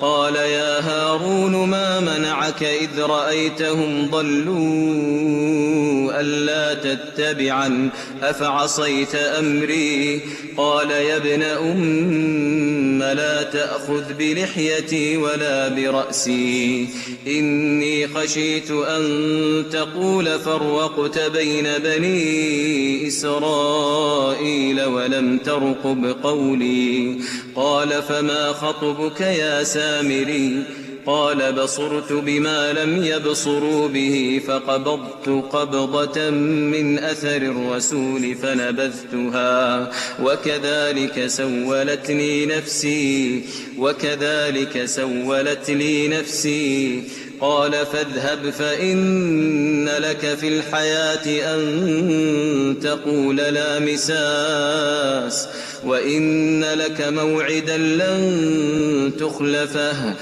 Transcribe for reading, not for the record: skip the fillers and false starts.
قال يا هارون ما منعك إذ رأيتهم ضلوا ألا تتبعا أفعصيت أمري قال يا ابن أم لا تأخذ بلحيتي ولا برأسي إني خشيت أن تقول فرقت بين بني إسرائيل ولم ترقب قولي قال فما خطبك يا سامري قال بصرت بما لم يبصروا به فقبضت قبضة من أثر الرسول فنبذتها وكذلك سولت لي نفسي قال فاذهب فإن لك في الحياة أن تقول لا مساس وإن لك موعدا لن تخلفه